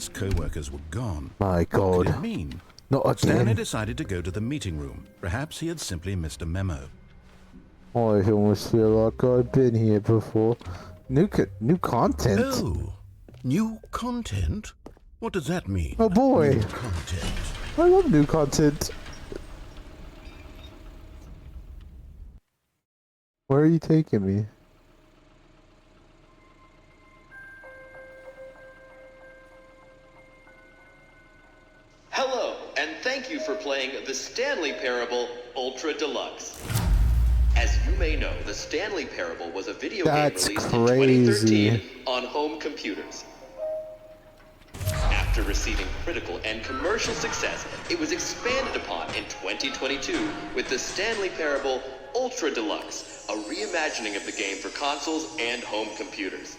his co-workers were gone. My What could God. it mean? Not Stanley again. decided to go to the meeting room. Perhaps he had simply missed a memo. Oh, I almost feel like I've been here before. New content? Oh, new content? What does that mean? Oh boy. New content. I love new content. Where are you taking me? Hello, and thank you for playing the Stanley Parable Ultra Deluxe. As you may know, the Stanley Parable was a video game released in 2013 on home computers. After receiving critical and commercial success, it was expanded upon in 2022 with the Stanley Parable Ultra Deluxe, a reimagining of the game for consoles and home computers.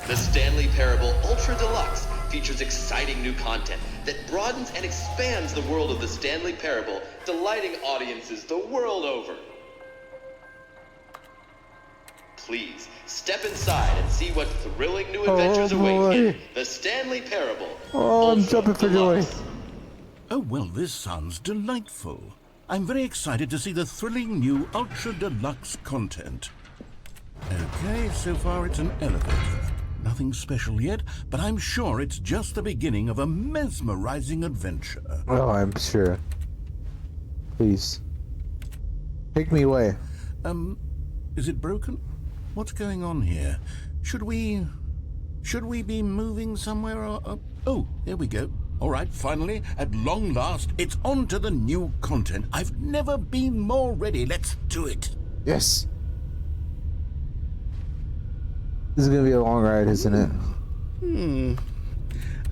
The Stanley Parable Ultra Deluxe features exciting new content that broadens and expands the world of the Stanley Parable, delighting audiences the world over. Please, step inside and see what thrilling new adventures await in the Stanley Parable I'm Ultra jumping for joy. Deluxe. Oh, well, this sounds delightful. I'm very excited to see the thrilling new Ultra Deluxe content. Okay, so far it's an elevator. Nothing special yet, but I'm sure it's just the beginning of a mesmerizing adventure. Oh, I'm sure. Please. Take me away. Is it broken? What's going on here? Should we be moving somewhere or... Oh, there we go. All right, finally, at long last, it's on to the new content. I've never been more ready. Let's do it. Yes. This is gonna be a long ride, isn't it?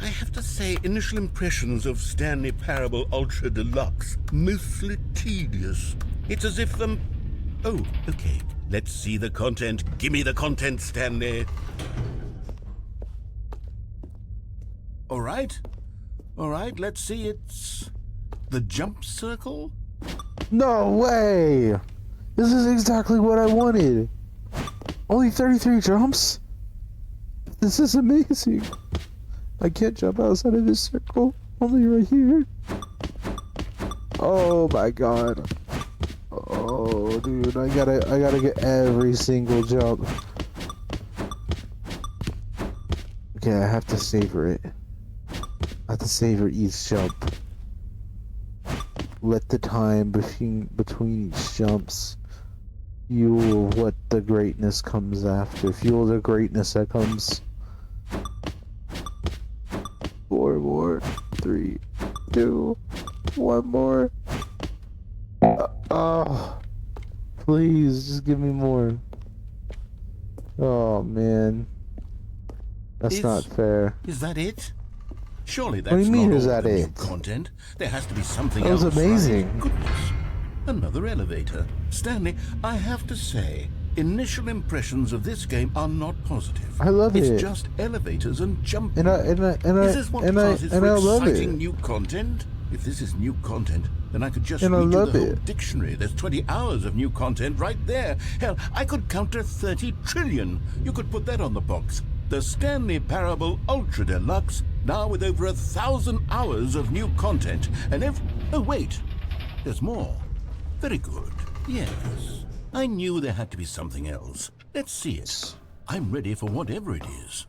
I have to say, initial impressions of Stanley Parable Ultra Deluxe, mostly tedious. It's as if them... Oh, okay. Let's see the content. Give me the content, Stanley. All right, let's see. It's the jump circle? No way! This is exactly what I wanted. Only 33 jumps? This is amazing. I can't jump outside of this circle. Only right here. Oh my god. Oh dude, I gotta get every single jump. Okay, I have to savor it. I have to savor each jump. Let the time between each jumps fuel what the greatness comes after. Fuel the greatness that comes. 4 more. 3, 2, 1 more. Oh, please, just give me more. Oh man, that's not fair. Is that it? Surely that's What do you mean, not is all that the new it? content. There has to be something That else. was amazing. Right? Goodness. Another elevator. Stanley, I have to say, initial impressions of this game are not positive. I love it. It's just elevators and jumping. And I Is this what passes for love exciting it. new content? If this is new content, then I could just And I read you love the whole it. dictionary. There's 20 hours of new content right there. Hell, I could count to 30 trillion. You could put that on the box. The Stanley Parable Ultra Deluxe, now with over 1,000 hours of new content. And oh wait, there's more. Very good. Yes. I knew there had to be something else. Let's see it. I'm ready for whatever it is.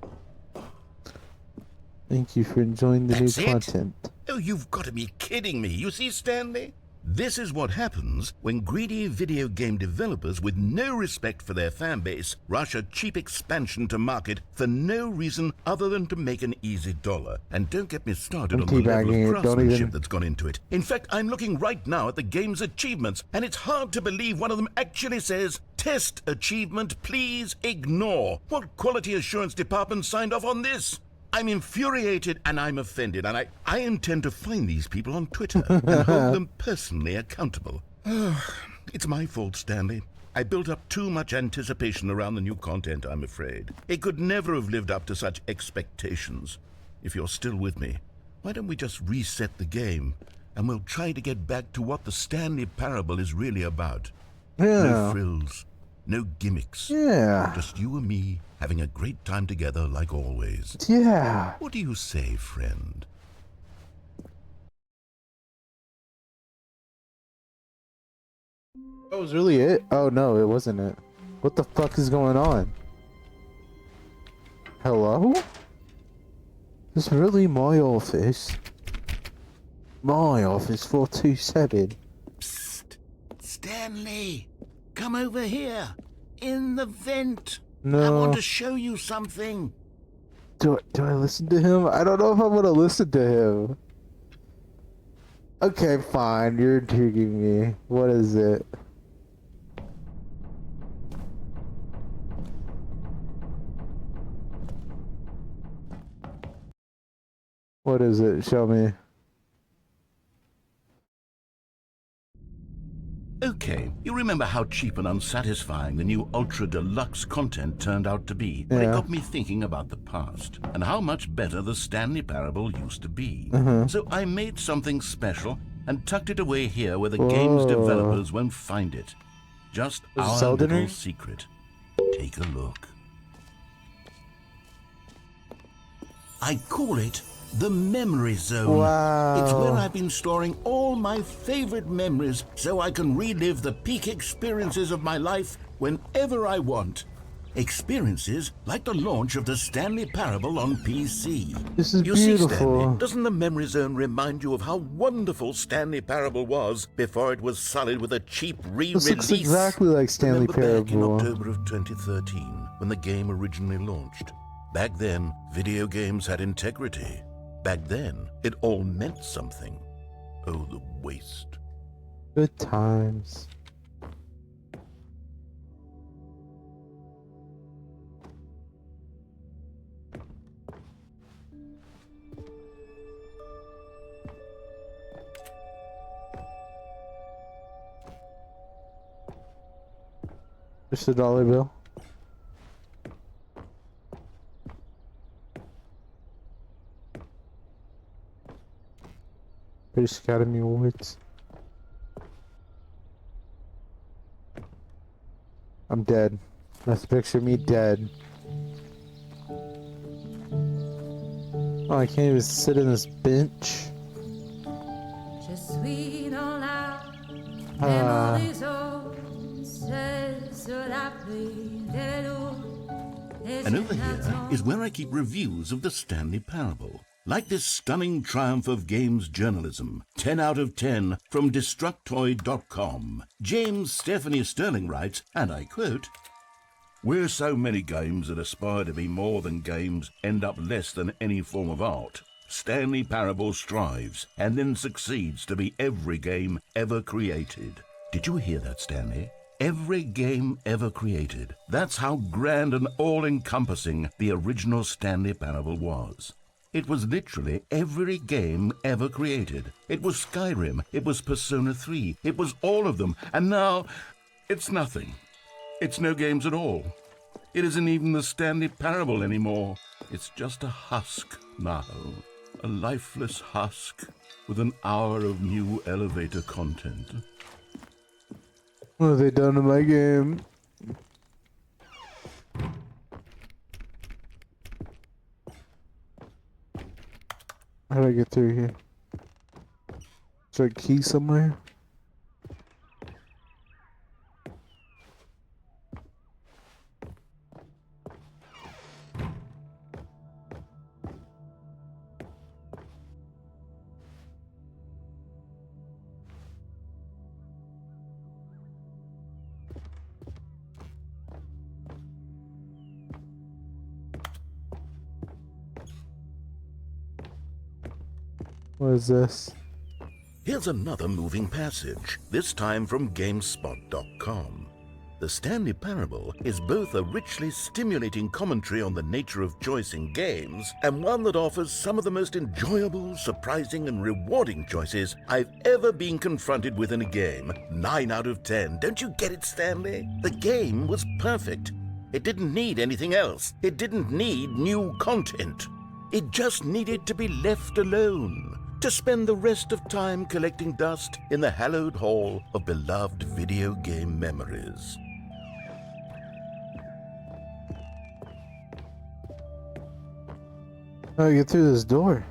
Thank you for enjoying the That's new it? content. Oh, you've got to be kidding me. You see, Stanley? This is what happens when greedy video game developers with no respect for their fan base rush a cheap expansion to market for no reason other than to make an easy dollar. And don't get me started I'm on the level teabagging it, of don't craftsmanship even- that's gone into it. In fact, I'm looking right now at the game's achievements, and it's hard to believe one of them actually says, "Test achievement, please ignore." What quality assurance department signed off on this? I'm infuriated and I'm offended, and I intend to find these people on Twitter and hold them personally accountable. It's my fault, Stanley. I built up too much anticipation around the new content, I'm afraid. It could never have lived up to such expectations. If you're still with me, why don't we just reset the game, and we'll try to get back to what the Stanley Parable is really about. Yeah. No frills, No gimmicks. Yeah. Just you and me having a great time together like always. Yeah. What do you say, friend? That was really it? Oh no, it wasn't it. What the fuck is going on? Hello? Is really my office? My office 427. Psst! Stanley! Come over here! In the vent! No. I want to show you something! Do I listen to him? I don't know if I want to listen to him. Okay, fine. You're intriguing me. What is it? What is it? Show me. Okay, you remember how cheap and unsatisfying the new Ultra Deluxe content turned out to be? Well, Yeah. it got me thinking about the past and how much better the Stanley Parable used to be. So I made something special and tucked it away here where the game's Whoa. developers won't find it. Just Was it our Zelda little Ring? secret. Take a look. I call it the Memory Zone. Wow. It's where I've been storing all my favorite memories so I can relive the peak experiences of my life whenever I want. Experiences like the launch of the Stanley Parable on PC. This is You see, beautiful. Stanley, doesn't the Memory Zone remind you of how wonderful Stanley Parable was before it was sullied with a cheap re-release? This looks exactly like Stanley Remember back in Parable. October of 2013 when the game originally launched? Back then, video games had integrity. Back then, it all meant something. Oh, the waste. Good times. Just a dollar bill. British Academy Awards. I'm dead. That's a picture of me dead. Oh, I can't even sit in this bench. And over here is where I keep reviews of the Stanley Parable. Like this stunning triumph of games journalism, 10 out of 10 from Destructoid.com. James Stephanie Sterling writes, and I quote, "Where so many games that aspire to be more than games end up less than any form of art, Stanley Parable strives and then succeeds to be every game ever created." Did you hear that, Stanley? Every game ever created. That's how grand and all-encompassing the original Stanley Parable was. It was literally every game ever created. It was Skyrim, it was Persona 3, it was all of them, and now it's nothing. It's no games at all. It isn't even the Stanley Parable anymore. It's just a husk now. A lifeless husk with an hour of new elevator content. What have they done to my game? How do I get through here? Is there a key somewhere? What is this? Here's another moving passage, this time from GameSpot.com. The Stanley Parable is both a richly stimulating commentary on the nature of choice in games and one that offers some of the most enjoyable, surprising, and rewarding choices I've ever been confronted with in a game. 9 out of 10. Don't you get it, Stanley? The game was perfect. It didn't need anything else. It didn't need new content. It just needed to be left alone, to spend the rest of time collecting dust in the hallowed hall of beloved video game memories. Oh, get through this door.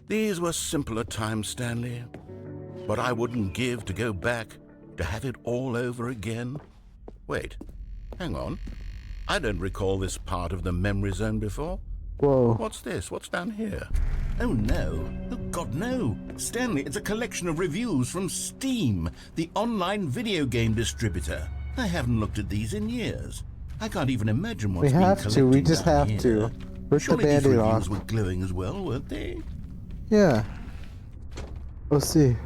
These were simpler times, Stanley. What I wouldn't give to go back, to have it all over again. Wait, hang on. I don't recall this part of the memory zone before. Whoa. What's this? What's down here? Oh no. Oh God, no. Stanley, it's a collection of reviews from Steam, the online video game distributor. I haven't looked at these in years. I can't even imagine what's We been have to. We collecting just down have to. here. Rip the Surely these Band-Aid reviews off. were glowing as well, weren't they? Yeah. Let's see.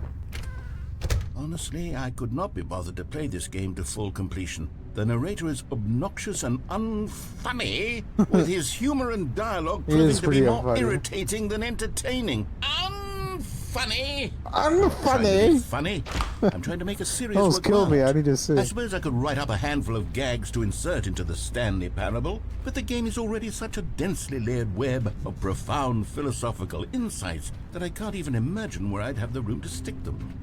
Honestly, I could not be bothered to play this game to full completion. The narrator is obnoxious and unfunny, with his humor and dialogue He proving is to be pretty more unfunny. irritating than entertaining. Unfunny! I'm Trying to be funny. funny. I'm trying to make a serious Almost work killed me. out. I need to see. I suppose I could write up a handful of gags to insert into the Stanley Parable, but the game is already such a densely layered web of profound philosophical insights that I can't even imagine where I'd have the room to stick them.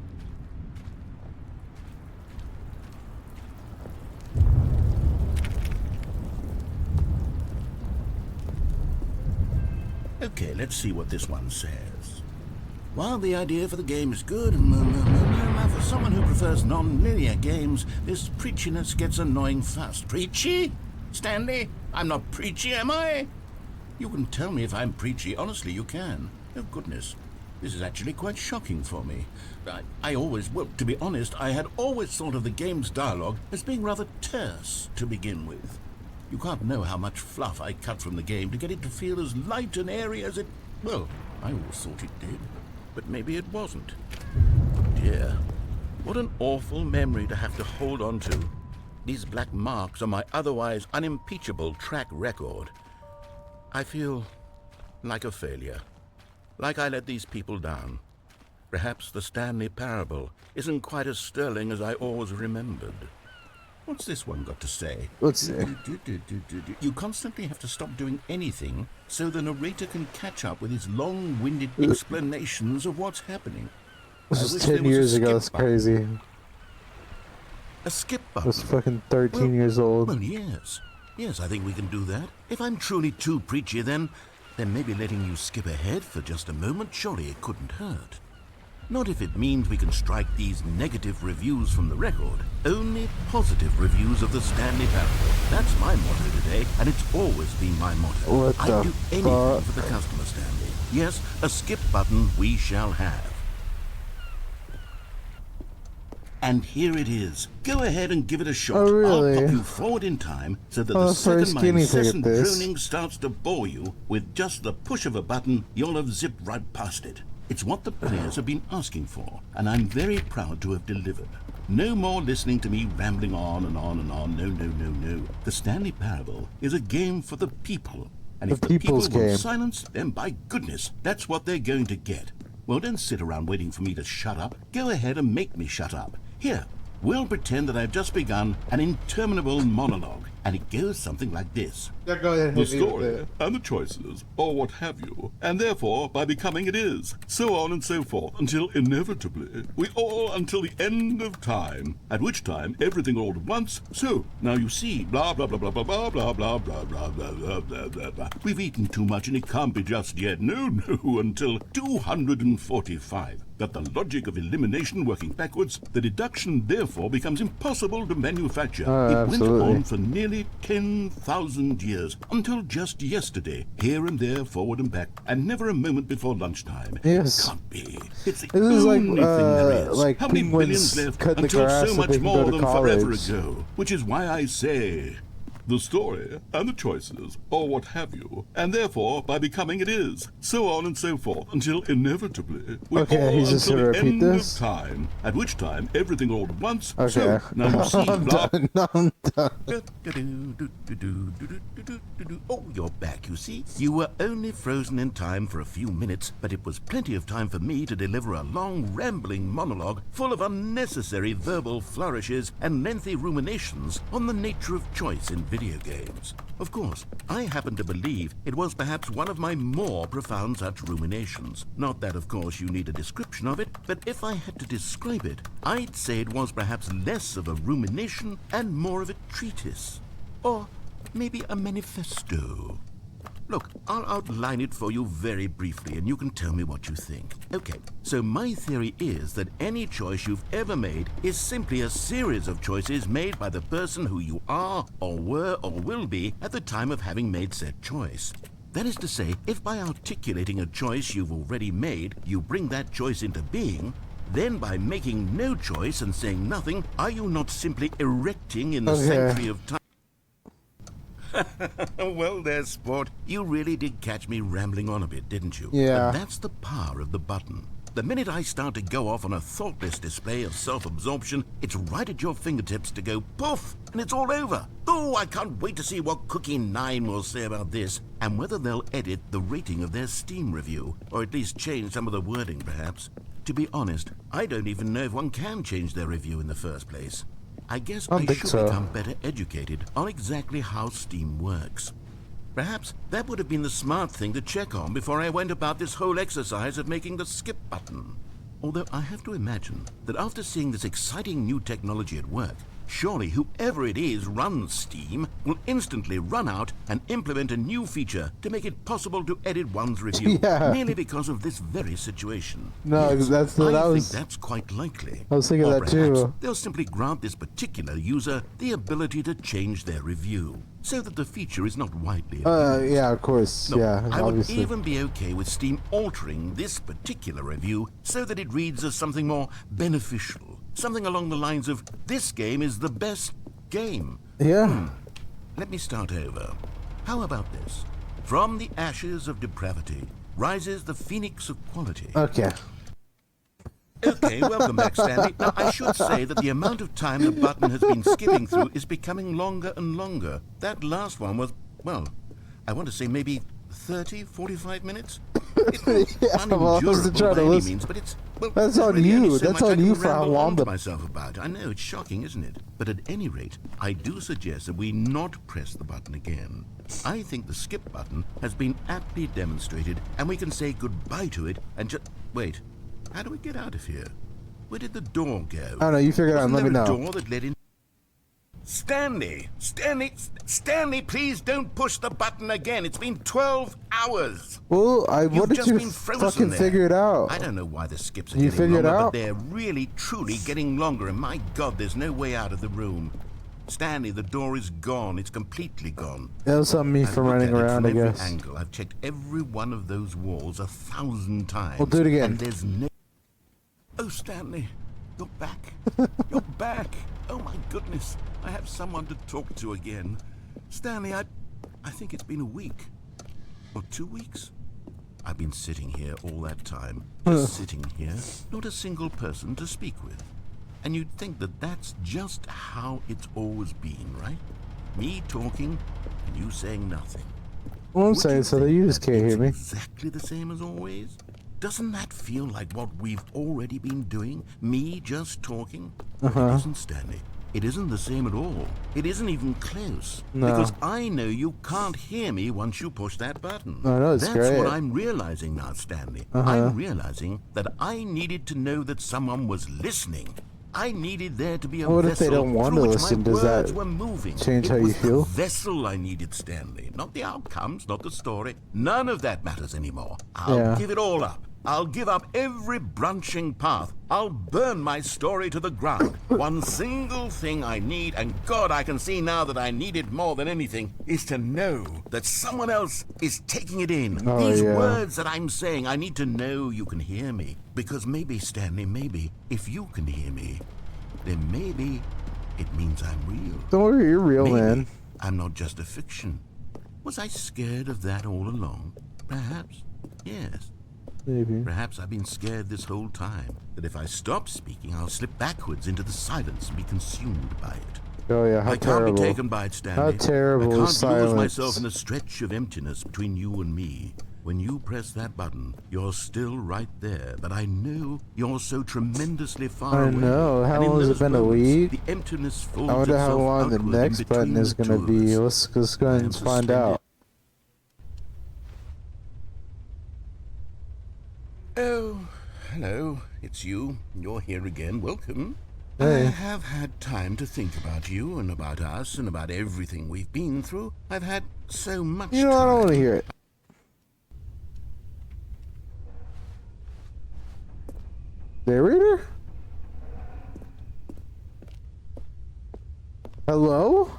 Okay, let's see what this one says. While the idea for the game is good, for someone who prefers non-linear games, this preachiness gets annoying fast. Preachy? Stanley? I'm not preachy, am I? You can tell me if I'm preachy. Honestly, you can. Oh, goodness. This is actually quite shocking for me. Well, to be honest, I had always thought of the game's dialogue as being rather terse to begin with. You can't know how much fluff I cut from the game to get it to feel as light and airy as it... Well, I always thought it did, but maybe it wasn't. Dear, what an awful memory to have to hold on to. These black marks on my otherwise unimpeachable track record. I feel like a failure, like I let these people down. Perhaps the Stanley Parable isn't quite as sterling as I always remembered. What's this one got to say? Let's see. You constantly have to stop doing anything so the narrator can catch up with his long-winded explanations of what's happening. This I was wish 10 there was a years ago. skip That's button. crazy. A skip I button. was fucking 13 years old. Well, yes. Yes, I think we can do that. If I'm truly too preachy, then maybe letting you skip ahead for just a moment, surely it couldn't hurt. Not if it means we can strike these negative reviews from the record. Only positive reviews of the Stanley Parable. That's my motto today, and it's always been my motto. What I'd the do anything fuck? for the customer, Stanley. Yes, a skip button we shall have. And here it is. Go ahead and give it a shot. Oh, really? I'll pop you forward in time so that Oh, the for a second my skinny thing at incessant this. droning starts to bore you, with just the push of a button, you'll have zipped right past it. It's what the players have been asking for, and I'm very proud to have delivered. No more listening to me rambling on and on and on. No, no, no, no. The Stanley Parable is a game for the people. And if The the people people's want game. silence, then by goodness, that's what they're going to get. Well, don't sit around waiting for me to shut up. Go ahead and make me shut up. Here, we'll pretend that I've just begun an interminable monologue, and it goes something like this. Yeah, go ahead. The story and the choices, or what have you, and therefore by becoming it is, so on and so forth, until inevitably we all until the end of time, at which time everything all at once. So now you see, blah blah blah blah blah blah blah blah blah blah blah blah blah blah blah. We've eaten too much and it can't be just yet. No, no, until 245. That the logic of elimination working backwards, the deduction therefore becomes impossible to manufacture. Oh, it went absolutely. on for nearly 10,000 years, until just yesterday, here and there, forward and back, and never a moment before lunchtime. Yes. Can't be. It's the This is like, only thing there is. like How many penguins billions left cutting the until grass so so much they can go more to than forever college. ago? Which is why I say... the story and the choices, or what have you, and therefore by becoming it is, so on and so forth, until inevitably we Okay, all he's just until gonna the repeat end this? of time, at which time everything all at once. Okay. So now you see, I'm blah, done. No, I'm done. Oh, you're back, you see. You were only frozen in time for a few minutes, but it was plenty of time for me to deliver a long, rambling monologue full of unnecessary verbal flourishes and lengthy ruminations on the nature of choice in video video games. Of course, I happen to believe it was perhaps one of my more profound such ruminations. Not that, of course, you need a description of it, but if I had to describe it, I'd say it was perhaps less of a rumination and more of a treatise. Or maybe a manifesto. Look, I'll outline it for you very briefly, and you can tell me what you think. Okay, so my theory is that any choice you've ever made is simply a series of choices made by the person who you are, or were, or will be at the time of having made said choice. That is to say, if by articulating a choice you've already made, you bring that choice into being, then by making no choice and saying nothing, are you not simply erecting in the sanctuary of time? Well there, sport. You really did catch me rambling on a bit, didn't you? Yeah. But that's the power of the button. The minute I start to go off on a thoughtless display of self-absorption, it's right at your fingertips to go poof, and it's all over. Oh, I can't wait to see what Cookie 9 will say about this, and whether they'll edit the rating of their Steam review, or at least change some of the wording, perhaps. To be honest, I don't even know if one can change their review in the first place. I guess I should become better educated on exactly how Steam works. Perhaps that would have been the smart thing to check on before I went about this whole exercise of making the skip button. Although I have to imagine that after seeing this exciting new technology at work, surely whoever it is runs Steam will instantly run out and implement a new feature to make it possible to edit one's review, merely because of this very situation. No, yes, I think that's quite likely. I was thinking or that too. They'll simply grant this particular user the ability to change their review, so that the feature is not widely abused. Yeah, of course. No, yeah, I obviously. would even be okay with Steam altering this particular review so that it reads as something more beneficial. Something along the lines of, this game is the best game. Yeah. Let me start over. How about this? From the ashes of depravity rises the phoenix of quality. Okay. Okay, welcome back, Stanley. Now, I should say that the amount of time the button has been skipping through is becoming longer and longer. That last one was, well, I want to say maybe 30, 45 minutes? Yeah, well, I was trying to listen. Means, but it's, well, that's on really you. so That's much on I you can for how ramble long on to the... myself about. I know, it's shocking, isn't it? But at any rate, I do suggest that we not press the button again. I think the skip button has been aptly demonstrated, and we can say goodbye to it and just... Wait, how do we get out of here? Where did the door go? I don't know, you figure it out, let me know. Wasn't there a door that led in? Stanley, please don't push the button again. It's been 12 hours. Well, You've what did just you been fucking there. figure it out? I don't know why the skips are You getting figured longer, out? but they're really, truly getting longer, and my God, there's no way out of the room. Stanley, the door is gone. It's completely gone. That was on me I've for looked running at it around, from I every guess. angle. I've checked every one of those walls 1,000 times. We'll do it again. And there's no... Oh, Stanley, you're back. You're back. Oh, my goodness. I have someone to talk to again. Stanley, I think it's been a week. Or 2 weeks. I've been sitting here all that time. Just sitting here. Not a single person to speak with. And you'd think that that's just how it's always been, right? Me talking and you saying nothing. Well, I'm Would saying you so that think you just can't it's hear me. exactly the same as always? Doesn't that feel like what we've already been doing? Me just talking? It isn't, Stanley. It isn't the same at all. It isn't even close. No. Because I know you can't hear me once you push that button. I know, it's That's great. what I'm realizing now, Stanley. I'm realizing that I needed to know that someone was listening. I needed there to be a What if vessel they don't want through to which listen? my Does that words were moving. change how It you was feel? the vessel I needed, Stanley. Not the outcomes, not the story. None of that matters anymore. I'll give it all up. I'll give up every branching path. I'll burn my story to the ground. One single thing I need, and God, I can see now that I need it more than anything, is to know that someone else is taking it in. These words that I'm saying, I need to know you can hear me. Because maybe, Stanley, maybe, if you can hear me, then maybe it means I'm real. Don't worry, you're real, Maybe man. I'm not just a fiction. Was I scared of that all along? Perhaps. Yes. Maybe. Perhaps I've been scared this whole time, that if I stop speaking, I'll slip backwards into the silence and be consumed by it. Oh yeah, how I can't terrible. be taken by it, Stanley. How terrible I can't is lose silence. myself in a stretch of emptiness between you and me. When you press that button, you're still right there, but I know you're so tremendously far away. I know. How And in long has it those been a moments, week? the emptiness folds I wonder how itself long the outward in next button between is the gonna two be. of us. Let's go ahead I am and find suspended. out. Oh, hello. It's you. You're here again. Welcome. Hey. I have had time to think about you and about us and about everything we've been through. I've had so much You know, I don't want to hear it. Narrator? Hello?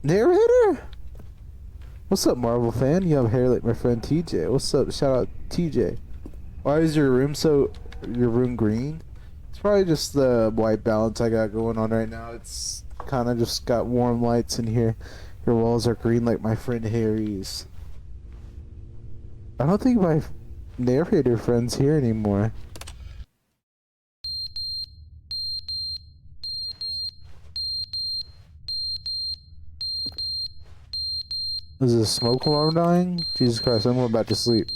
Narrator? What's up, Marvel fan? You have hair like my friend TJ. What's up? Shout out TJ. Why is your room green? It's probably just the white balance I got going on right now. It's kind of just got warm lights in here. Your walls are green like my friend Harry's. I don't think my narrator friend's here anymore. Is the smoke alarm dying? Jesus Christ, I'm going back to sleep.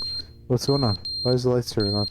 What's going on? Why is the lights turning on?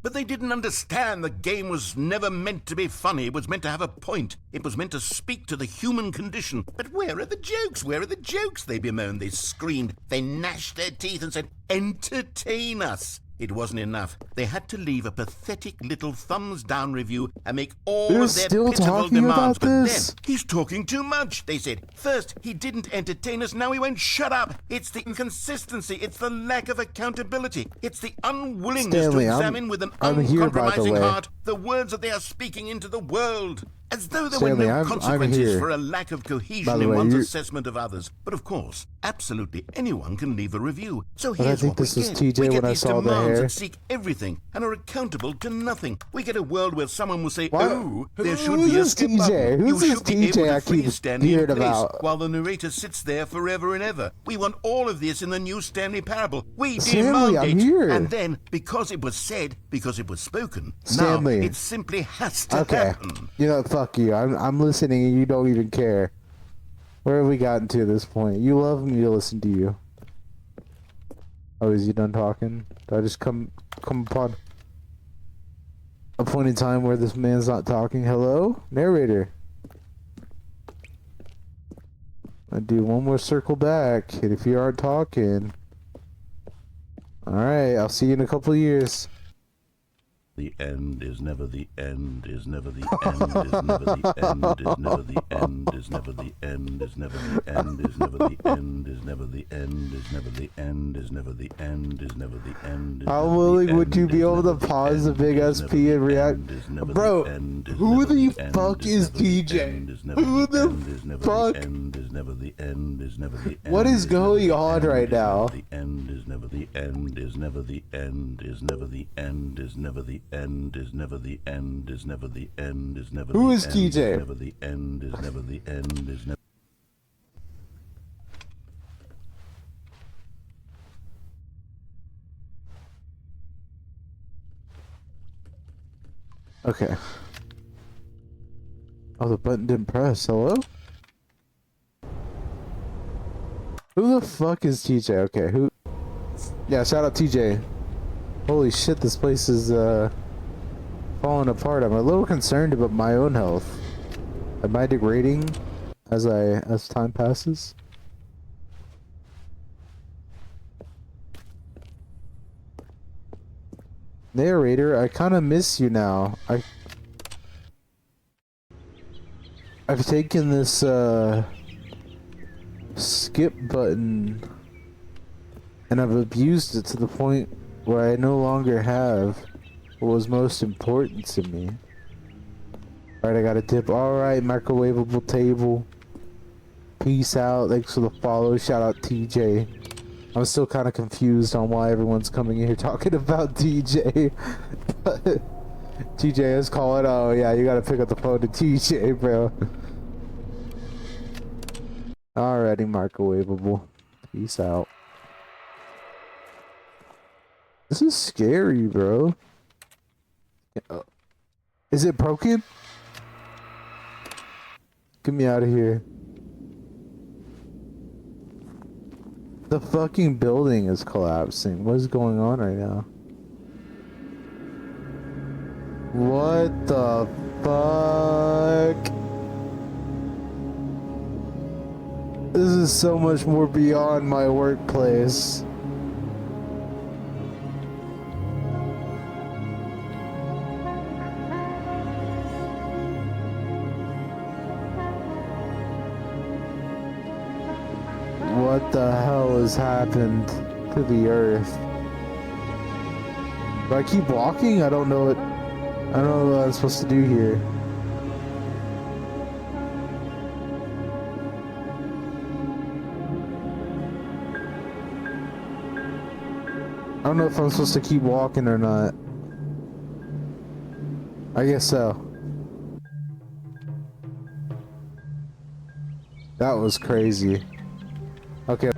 But they didn't understand the game was never meant to be funny. It was meant to have a point. It was meant to speak to the human condition. But where are the jokes? Where are the jokes? They bemoaned, they screamed, they gnashed their teeth and said, entertain us. It wasn't enough. They had to leave a pathetic little thumbs-down review and make all They're of their still pitiful talking demands. about But this? then, he's talking too much, they said. First, he didn't entertain us, now he won't shut up. It's the inconsistency, it's the lack of accountability, it's the unwillingness Stanley, to examine with an I'm here, by the uncompromising way. heart the words that they are speaking into the world. As though there Stanley, were no I'm consequences here. for a lack of By cohesion the in way, one's you- assessment of others. But of course, absolutely anyone can leave a review. So But I here's think what we this was get. TJ We get when I these saw the demands hair. that seek everything and are accountable to nothing. We get a world where someone will say, What? oh, there should Who's be a this skip TJ? button. Who's You this should be TJ able I to freeze keep Stanley in hearing place about? while the narrator sits there forever and ever. We want all of this in the new Stanley parable. We Stanley, demand I'm it. here. And then, because it was said, because it was spoken, Stanley. now it simply has to Okay. happen. You know, fuck you. I'm listening and you don't even care. Where have we gotten to at this point? You love me to listen to you. Oh, is he done talking? Did I just come upon a point in time where this man's not talking? Hello? Narrator. I do one more circle back, and if you aren't talking... Alright, I'll see you in a couple of years. The end is never the end, is never the end, is never the end, is never the end, is never the end, is never the end, is never the end, is never the end, is never the end, is never the end, is never the end. How willing would you be able to pause the big SP and react? Bro, who the fuck is TJ? Who the fuck? What is going on right now? The end is never the end, is never the end, is never the end, is never the end, is never the end, is never the end, is never the end. Who is TJ? Never the end, is never the end, is never. Okay. Oh, the button didn't press. Hello? Who the fuck is TJ? Okay, who? Yeah, shout out TJ. Holy shit, this place is falling apart. I'm a little concerned about my own health. Am I degrading as time passes? Narrator, I kind of miss you now. I've taken this skip button and I've abused it to the point where I no longer have what was most important to me. Alright, I got a tip. Alright, microwavable table. Peace out. Thanks for the follow. Shout out TJ. I'm still kind of confused on why everyone's coming in here talking about TJ. TJ is calling. Oh yeah, you gotta pick up the phone to TJ, bro. Alrighty, microwavable. Peace out. This is scary, bro. Is it broken? Get me out of here. The fucking building is collapsing. What is going on right now? What the fuck? This is so much more beyond my workplace. What the hell has happened to the earth? Do I keep walking? I don't know what I'm supposed to do here. I don't know if I'm supposed to keep walking or not. I guess so. That was crazy. Okay.